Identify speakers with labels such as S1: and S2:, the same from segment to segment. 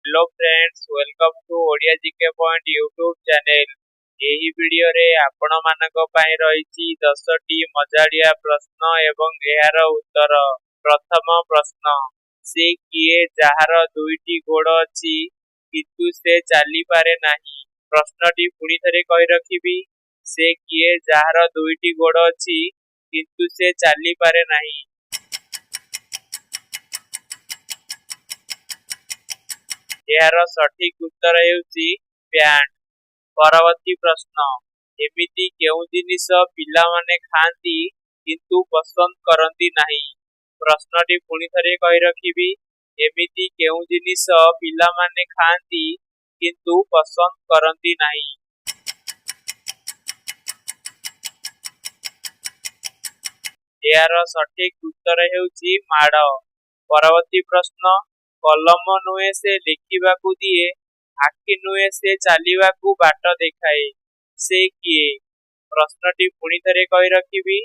S1: Hello friends, welcome to Odia GK point YouTube channel. ଏହି ଭିଡିଓରେ ଆପଣମାନଙ୍କ ପାଇଁ ରହିଛି 10ଟି ମଜାଳିଆ ପ୍ରଶ୍ନ ଏବଂ ଏହାର ଉତ୍ତର। ପ୍ରଥମ ପ୍ରଶ୍ନ, ସେ କିଏ ଯାହାର ଦୁଇଟି ଗୋଡ଼ ଅଛି କିନ୍ତୁ ସେ ଚାଲିପାରେ ନାହିଁ? ପ୍ରଶ୍ନଟି ପୁଣି ଥରେ କହି ରଖିବି। ସେ କିଏ ଯାହାର ଦୁଇଟି ଗୋଡ଼ ଅଛି କିନ୍ତୁ ସେ ଚାଲିପାରେ ନାହିଁ? ଏହାର ସଠିକ ଉତ୍ତର ହେଉଛି ପ୍ୟାଣ୍ଟ। ପରବର୍ତ୍ତୀ ପ୍ରଶ୍ନ, ଏମିତି କେଉଁ ଜିନିଷ ପିଲାମାନେ ଖାଆନ୍ତି କିନ୍ତୁ ପସନ୍ଦ କରନ୍ତି ନାହିଁ? ପ୍ରଶ୍ନଟି ପୁଣି ଥରେ କହି ରଖିବି। ଏମିତି କେଉଁ ଜିନିଷ ପିଲାମାନେ ଖାଆନ୍ତି କିନ୍ତୁ ପସନ୍ଦ କରନ୍ତି ନାହିଁ? ଏହାର ସଠିକ ଉତ୍ତର ହେଉଛି ମାଡ଼। ପରବର୍ତ୍ତୀ ପ୍ରଶ୍ନ, କଲମ ନୁହେଁ ସେ ଲେଖିବାକୁ ଦିଏ, ଆଖି ନୁହେଁ ସେ ଚାଲିବାକୁ ବାଟ ଦେଖାଏ, ସେ କିଏ? ପ୍ରଶ୍ନଟି ପୁଣି ଥରେ କହି ରଖିବି।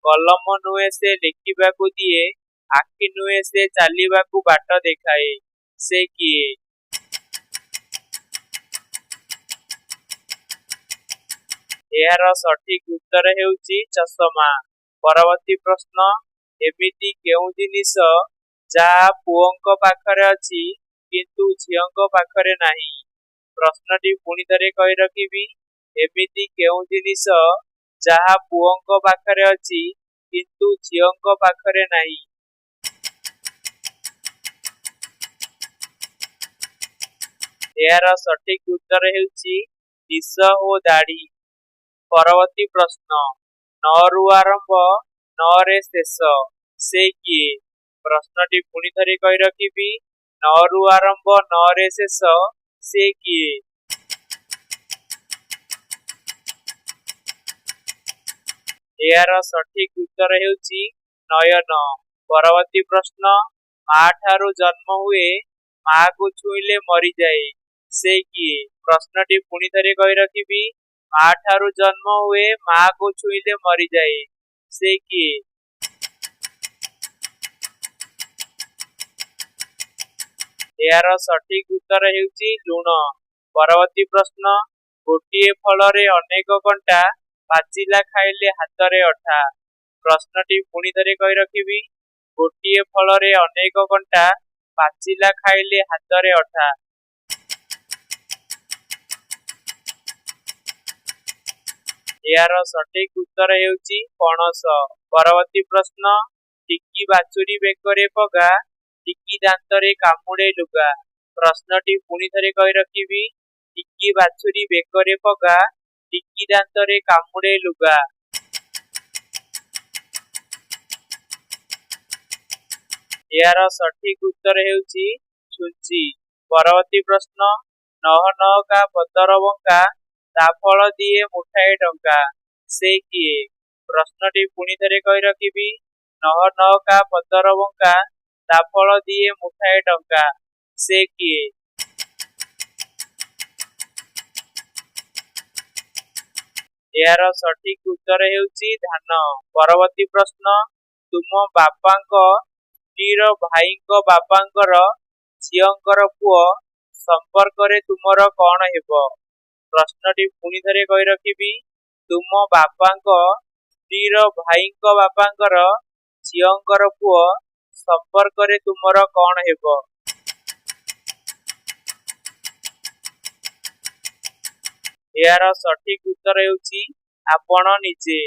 S1: କଲମ ନୁହେଁ ସେ ଲେଖିବାକୁ ଦିଏ, ଆଖି ନୁହେଁ ସେ ଚାଲିବାକୁ ବାଟ ଦେଖାଏ, ସେ କିଏ? ଏହାର ସଠିକ ଉତ୍ତର ହେଉଛି ଚଷମା। ପରବର୍ତ୍ତୀ ପ୍ରଶ୍ନ, ଏମିତି କେଉଁ ଜିନିଷ ଯାହା ପୁଅଙ୍କ ପାଖରେ ଅଛି କିନ୍ତୁ ଝିଅଙ୍କ ପାଖରେ ନାହିଁ? ପ୍ରଶ୍ନଟି ପୁଣି ଥରେ କହି ରଖିବି। ଏମିତି କେଉଁ ଜିନିଷ ଯାହା ପୁଅଙ୍କ ପାଖରେ ଅଛି କିନ୍ତୁ ଝିଅଙ୍କ ପାଖରେ ନାହିଁ? ଏହାର ସଠିକ ଉତ୍ତର ହେଉଛି ନିଶ ଓ ଦାଢ଼ି। ପରବର୍ତ୍ତୀ ପ୍ରଶ୍ନ, ନରୁ ଆରମ୍ଭ ନରେ ଶେଷ, ସେ କିଏ? ପ୍ରଶ୍ନଟି ପୁଣି ଥରେ କହି ରଖିବି। ନରୁ ଆରମ୍ଭ ନରେ ଶେଷ, ସେ କିଏ? ଏହାର ସଠିକ ଉତ୍ତର ହେଉଛି ନୟନ। ପରବର୍ତ୍ତୀ ପ୍ରଶ୍ନ, ମା ଠାରୁ ଜନ୍ମ ହୁଏ, ମାକୁ ଛୁଇଁଲେ ମରିଯାଏ, ସେ କିଏ? ପ୍ରଶ୍ନଟି ପୁଣି ଥରେ କହି ରଖିବି। ମା ଠାରୁ ଜନ୍ମ ହୁଏ, ମାକୁ ଛୁଇଁଲେ ମରିଯାଏ, ସେ କିଏ? ଏହାର ସଠିକ ଉତ୍ତର ହେଉଛି ଲୁଣ। ପରବର୍ତ୍ତୀ ପ୍ରଶ୍ନ, ଗୋଟିଏ ଫଳରେ ଅନେକ କଣ୍ଟା, ପାଚିଲା ଖାଇଲେ ହାତରେ ଅଠା। ପ୍ରଶ୍ନଟି ପୁଣି ଥରେ କହି ରଖିବି। ଗୋଟିଏ ଫଳରେ ଅନେକ କଣ୍ଟା, ପାଚିଲା ଖାଇଲେ ହାତରେ ଅଠା। ଏହାର ସଠିକ ଉତ୍ତର ହେଉଛି ପଣସ। ପରବର୍ତ୍ତୀ ପ୍ରଶ୍ନ, ଟିକି ବାଛୁରୀ ବେକରେ ପଗା, ଟିକି ଦାନ୍ତରେ କାମୁଡେ ଲୁଗା। ପ୍ରଶ୍ନଟି ପୁଣି ଥରେ କହି ରଖିବି। ଟିକି ବାଛୁରୀ ବେକରେ ପଗା, ଟିକି ଦାନ୍ତରେ କାମୁଡେ ଲୁଗା। ଏହାର ସଠିକ ଉତ୍ତର ହେଉଛି ଛୁଞ୍ଚି। ପରବର୍ତ୍ତୀ ପ୍ରଶ୍ନ, ନହ ନହକା ପତର ବଙ୍କା, ତା ଫଳ ଦିଏ ମୁଠାଏ ଟଙ୍କା, ସେ କିଏ? ପ୍ରଶ୍ନଟି ପୁଣି ଥରେ କହି ରଖିବି। ନହ ନହକା ପତର ବଙ୍କା, ତା ଫଳ ଦିଏ ମୁଠାଏ ଟଙ୍କା, ସେ କିଏ? ଏହାର ସଠିକ ଉତ୍ତର ହେଉଛି ଧାନ। ପରବର୍ତ୍ତୀ ପ୍ରଶ୍ନ, ତୁମ ବାପାଙ୍କ ସ୍ତ୍ରୀର ଭାଇଙ୍କ ବାପାଙ୍କର ଝିଅଙ୍କର ପୁଅ ସମ୍ପର୍କରେ ତୁମର କଣ ହେବ? ପ୍ରଶ୍ନଟି ପୁଣି ଥରେ କହି ରଖିବି। ତୁମ ବାପାଙ୍କ ସ୍ତ୍ରୀର ଭାଇଙ୍କ ବାପାଙ୍କର ଝିଅଙ୍କର ପୁଅ ସମ୍ପର୍କରେ ତୁମର କଣ ହେବ? ଏହାର ସଠିକ ଉତ୍ତର ହେଉଛି ଆପଣ ନିଜେ।